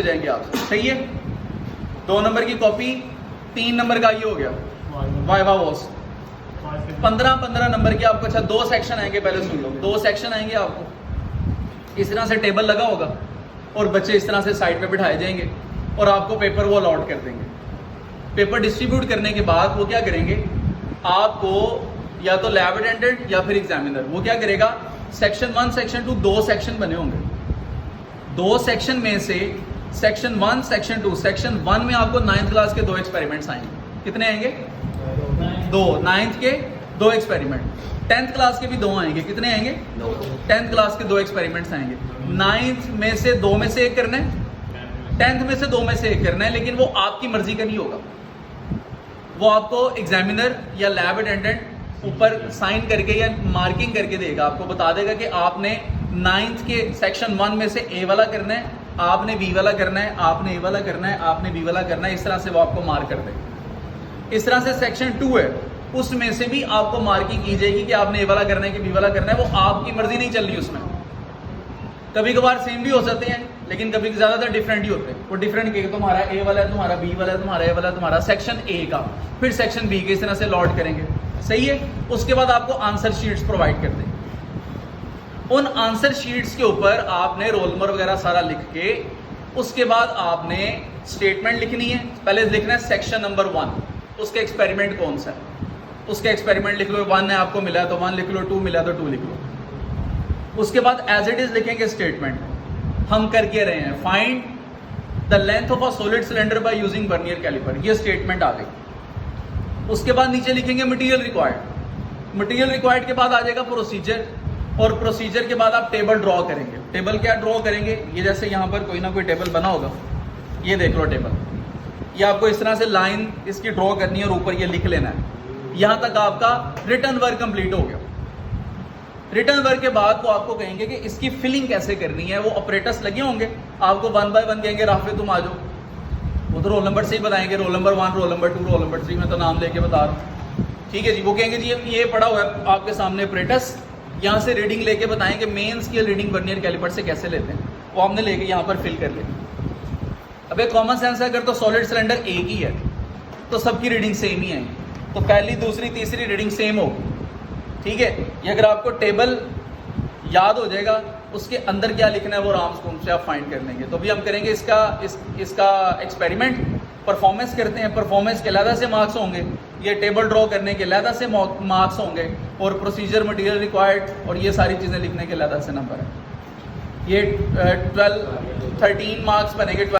जाएंगे आप, सही है। 2 नंबर की कॉपी, 3 नंबर का ये हो गया वाइवा वॉस। 15 नंबर की आपको, अच्छा 2 सेक्शन आएंगे, पहले सुन लो। 2 सेक्शन आएंगे आपको, इस तरह से टेबल लगा होगा और बच्चे इस तरह से साइड पे बिठाए जाएंगे और आपको पेपर वो अलॉट कर देंगे। पेपर डिस्ट्रीब्यूट करने के बाद वो क्या करेंगे, आपको या तो लैब अटेंडेंट या फिर एग्जामिनर वो क्या करेगा, सेक्शन 1 सेक्शन 2 2 सेक्शन बने होंगे। 2 सेक्शन में से सेक्शन 1 सेक्शन 2, सेक्शन 1 में आपको 9th क्लास के 2 एक्सपेरिमेंट्स आएंगे। कितने आएंगे? 2। 9th के 2 एक्सपेरिमेंट। 10th क्लास के भी 2 आएंगे। कितने आएंगे? 10th क्लास के 2 एक्सपेरिमेंट्स आएंगे। 9th में से 2 में से 1 करना है, 10th में से 2 में से 1 करना है, लेकिन वो आपकी मर्जी का नहीं होगा। वो आपको एग्जामिनर या लैब अटेंडेंट ऊपर साइन करके या मार्किंग करके देगा, आपको बता देगा कि आपने 9th के सेक्शन 1 में से ए वाला करना है, आपने बी वाला करना है, आपने ए वाला करना है, आपने बी वाला करना है। इस तरह से वो आपको मार्क कर देगा। इस तरह से सेक्शन 2 है, उसमें से भी आपको मार्किंग की जाएगी कि आपने ए वाला करना है कि बी वाला करना है। वो आपकी मर्जी नहीं चल रही उसमें। कभी कभार सेम भी हो सकते हैं, लेकिन कभी ज़्यादातर डिफरेंट ही होते हैं। वो डिफरेंट के तुम्हारा ए वाला है, तुम्हारा बी वाला है, तुम्हारा ए वाला है, तुम्हारा सेक्शन ए का, फिर सेक्शन बी के, इस तरह से लॉट करेंगे, सही है। उसके बाद आपको आंसर शीट्स प्रोवाइड कर देंगे। उन आंसर शीट्स के ऊपर आपने रोल नंबर वगैरह सारा लिख के, उसके बाद आपने स्टेटमेंट लिखनी है। पहले लिखना है सेक्शन नंबर 1, उसके एक्सपेरिमेंट कौन सा है, उसके एक्सपेरिमेंट लिख लो। 1 है आपको मिला तो 1 लिख लो, 2 मिला तो 2 लिख लो। उसके बाद एज इट इज लिखेंगे स्टेटमेंट, हम करके रहे हैं find the length of a solid cylinder by using vernier caliper, ये स्टेटमेंट आ गई। उसके बाद नीचे लिखेंगे मटेरियल रिक्वायर्ड। मटेरियल रिक्वायर्ड के बाद आ जाएगा प्रोसीजर, और प्रोसीजर के बाद आप टेबल ड्रॉ करेंगे। टेबल क्या ड्रॉ करेंगे, ये जैसे यहाँ पर कोई ना कोई टेबल बना होगा, ये देख लो टेबल, ये आपको इस तरह से लाइन इसकी ड्रॉ करनी है और ऊपर ये लिख लेना है। यहाँ तक आपका रिटर्न वर्क कंप्लीट हो गया। रिटर्न वर्क के बाद वो आपको कहेंगे कि इसकी फिलिंग कैसे करनी है। वो ऑपरेटर्स लगे होंगे, आपको 1 बाय 1 कहेंगे राफे तुम आ जाओ, वो तो रोल नंबर से ही बताएंगे, roll number 1, roll number 2, roll number 3, मैं तो नाम लेके बता रहा हूँ, ठीक है जी। वो कहेंगे जी ये पड़ा हुआ है आपके सामने ऑपरेटर्स, यहाँ से रीडिंग लेके बताएंगे main scale reading vernier caliper से कैसे लेते हैं, वो हमने लेके यहाँ पर फिल कर लेंगे। अब एक कॉमन सेंस है, अगर तो सॉलिड सिलेंडर एक ही है तो सबकी रीडिंग सेम ही आएगी, तो पहली दूसरी तीसरी रीडिंग सेम होगी, ठीक है। ये अगर आपको टेबल याद हो जाएगा, उसके अंदर क्या लिखना है वो आराम से आप फाइंड कर लेंगे। तो भी हम करेंगे इसका एक्सपेरिमेंट, परफॉर्मेंस करते हैं। परफॉर्मेंस के अलग से मार्क्स होंगे, ये टेबल ड्रॉ करने के अलग से मार्क्स होंगे, और प्रोसीजर, मटेरियल रिक्वायर्ड और ये सारी चीज़ें लिखने के अलग से नंबर है। ये 13 मार्क्स बनेंगे।